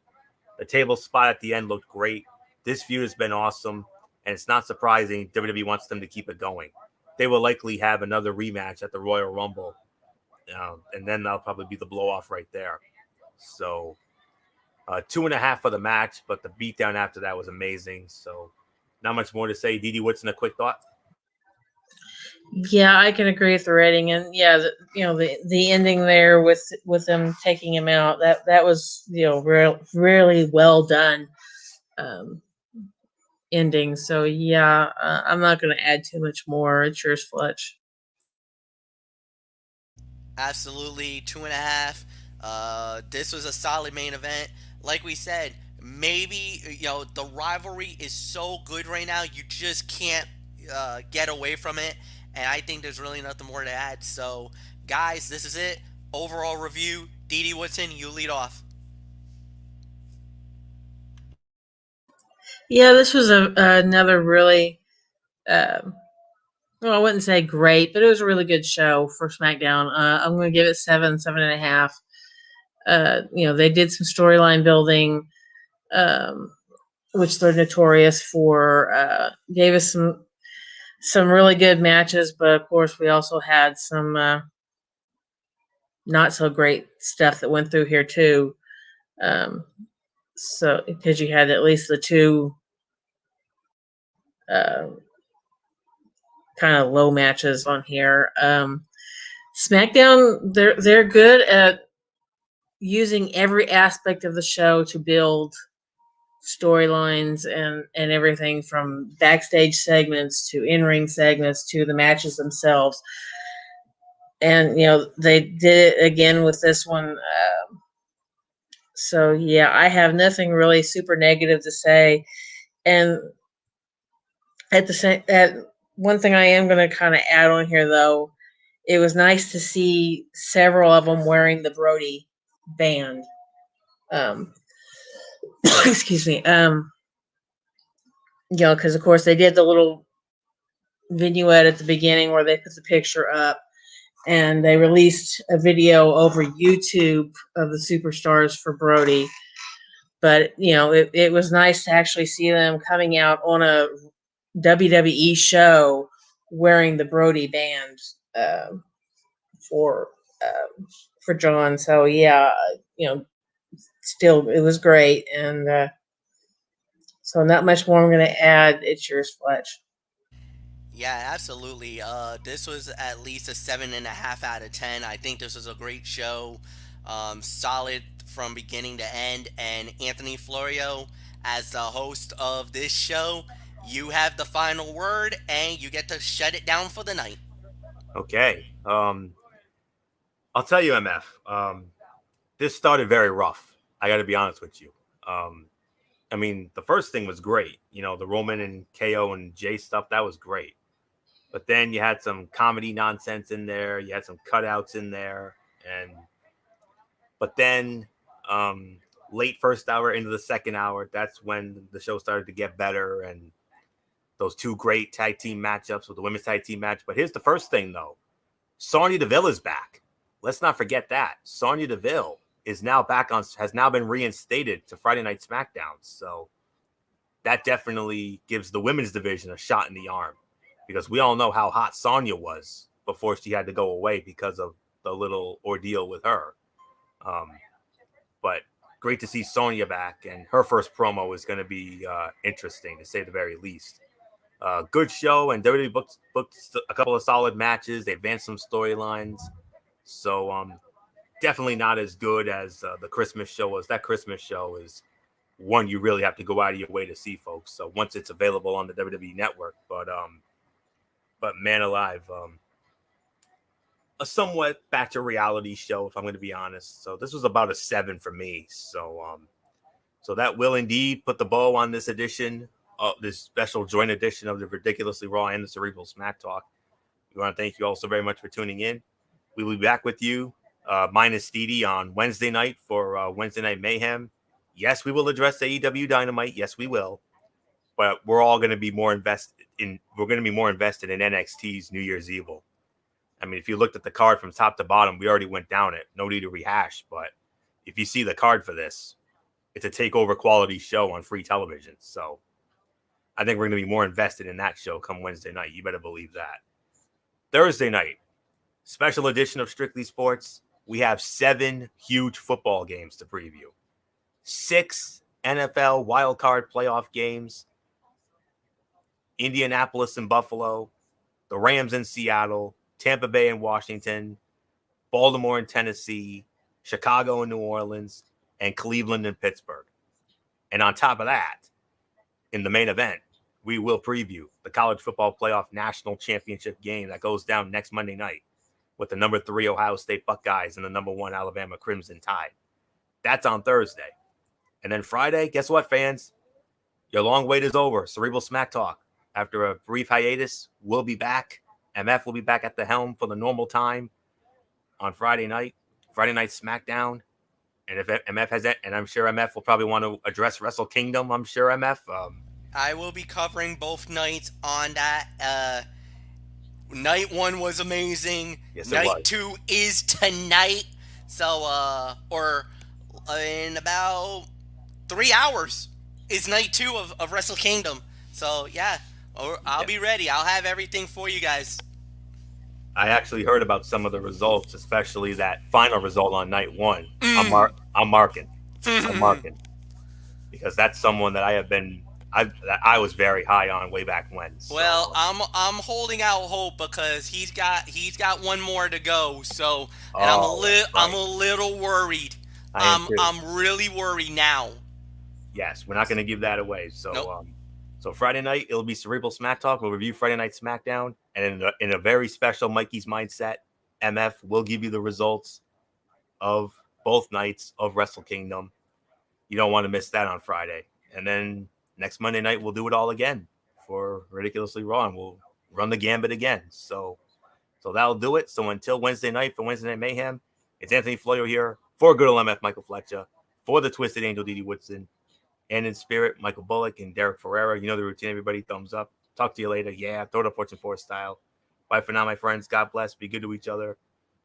The table spot at the end looked great. This feud has been awesome, and it's not surprising WWE wants them to keep it going. They will likely have another rematch at the Royal Rumble, and then that'll probably be the blow-off right there. So 2.5 for the match, but the beatdown after that was amazing. So not much more to say. Didi Whitson, a quick thought? Yeah, I can agree with the rating, and yeah, the ending there with them taking him out, that was really well done ending. So yeah, I'm not going to add too much more. It's yours, Fletch. Absolutely, 2.5. This was a solid main event. Like we said, maybe the rivalry is so good right now, you just can't get away from it. And I think there's really nothing more to add. So, guys, this is it. Overall review. Didi Woodson, you lead off. Yeah, this was another really, well, I wouldn't say great, but it was a really good show for SmackDown. I'm going to give it 7.5. They did some storyline building, which they're notorious for. Gave us some really good matches, but of course we also had some not so great stuff that went through here too. So because you had at least the two kind of low matches on here. SmackDown, they're good at using every aspect of the show to build storylines and everything from backstage segments to in-ring segments to the matches themselves. And they did it again with this one. So yeah, I have nothing really super negative to say. And at one thing I am going to kind of add on here though, it was nice to see several of them wearing the Brody band. Excuse me. Because of course they did the little vignette at the beginning where they put the picture up, and they released a video over YouTube of the superstars for Brody. But it was nice to actually see them coming out on a WWE show wearing the Brody band for John. So yeah, still it was great, and so not much more I'm going to add. It's yours, Fletch. Yeah, absolutely. This was at least a 7.5 out of 10. I think this was a great show, solid from beginning to end. And Anthony Florio, as the host of this show, you have the final word, and you get to shut it down for the night. Okay. I'll tell you, MF. This started very rough. I got to be honest with you. I mean, the first thing was great. The Roman and KO and Jay stuff, that was great. But then you had some comedy nonsense in there. You had some cutouts in there. But then late first hour into the second hour, that's when the show started to get better. And those two great tag team matchups with the women's tag team match. But here's the first thing, though. Sonya Deville is back. Let's not forget that. Sonya Deville is now back has now been reinstated to Friday Night SmackDown. So that definitely gives the women's division a shot in the arm, because we all know how hot Sonya was before she had to go away because of the little ordeal with her. But great to see Sonya back, and her first promo is going to be interesting, to say the very least. Good show, and WWE booked a couple of solid matches. They advanced some storylines. So definitely not as good as the Christmas show was. That Christmas show is one you really have to go out of your way to see, folks. So once it's available on the WWE Network, but man alive, a somewhat back to reality show, if I'm going to be honest. So this was about a 7 for me. So that will indeed put the bow on this edition, this special joint edition of the Ridiculously Raw and the Cerebral Smack Talk. We want to thank you all so very much for tuning in. We will be back with you, minus Steedy, on Wednesday night for Wednesday Night Mayhem. Yes, we will address AEW Dynamite. Yes, we will. But we're all going to be more invested in. We're going to be more invested in NXT's New Year's Evil. I mean, if you looked at the card from top to bottom, we already went down it. No need to rehash. But if you see the card for this, it's a takeover quality show on free television. So I think we're going to be more invested in that show come Wednesday night. You better believe that. Thursday night, special edition of Strictly Sports. We have 7 huge football games to preview. 6 NFL wildcard playoff games. Indianapolis and Buffalo. The Rams in Seattle. Tampa Bay and Washington. Baltimore and Tennessee. Chicago and New Orleans. And Cleveland and Pittsburgh. And on top of that, in the main event, we will preview the College Football Playoff National Championship game that goes down next Monday night with the number 3 Ohio State Buckeyes and the number 1 Alabama Crimson Tide. That's on Thursday. And then Friday, guess what, fans? Your long wait is over. Cerebral Smack Talk. After a brief hiatus, we'll be back. MF will be back at the helm for the normal time on Friday night. Friday Night SmackDown. And if MF has that, and I'm sure MF will probably want to address Wrestle Kingdom, I'm sure MF. I will be covering both nights on that. Night 1 was amazing. Yes, it Night was. 2 is tonight. So, or in about 3 hours is night 2 of Wrestle Kingdom. So, yeah, I'll be ready. I'll have everything for you guys. I actually heard about some of the results, especially that final result on night 1. I'm marking. I'm marking. Because that's someone that I was very high on way back when. So. Well, I'm holding out hope because he's got one more to go. So, and I'm a little worried. I'm really worried now. Yes, we're not going to give that away. So, nope. So Friday night it'll be Cerebral Smack Talk. We'll review Friday Night SmackDown, and in a very special Mikey's Mindset, MF will give you the results of both nights of Wrestle Kingdom. You don't want to miss that on Friday, and then next Monday night, we'll do it all again for Ridiculously Raw, and we'll run the gambit again. So that'll do it. So until Wednesday night for Wednesday Night Mayhem, it's Anthony Floyo here for good old MF Michael Fletcher, for the Twisted Angel Didi Woodson, and in spirit, Michael Bullock and Derek Ferreira. You know the routine, everybody. Thumbs up. Talk to you later. Yeah, throw the Fortune 4 style. Bye for now, my friends. God bless. Be good to each other.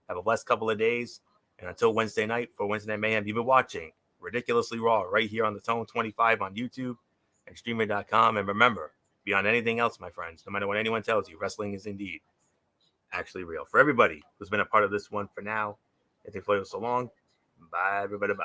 Have a blessed couple of days. And until Wednesday night for Wednesday Night Mayhem, you've been watching Ridiculously Raw right here on the Tone 25 on YouTube and streamer.com. And remember, beyond anything else, my friends, no matter what anyone tells you, wrestling is indeed actually real. For everybody who's been a part of this one for now, Anthony Floyo, so long. Bye, everybody. Bye.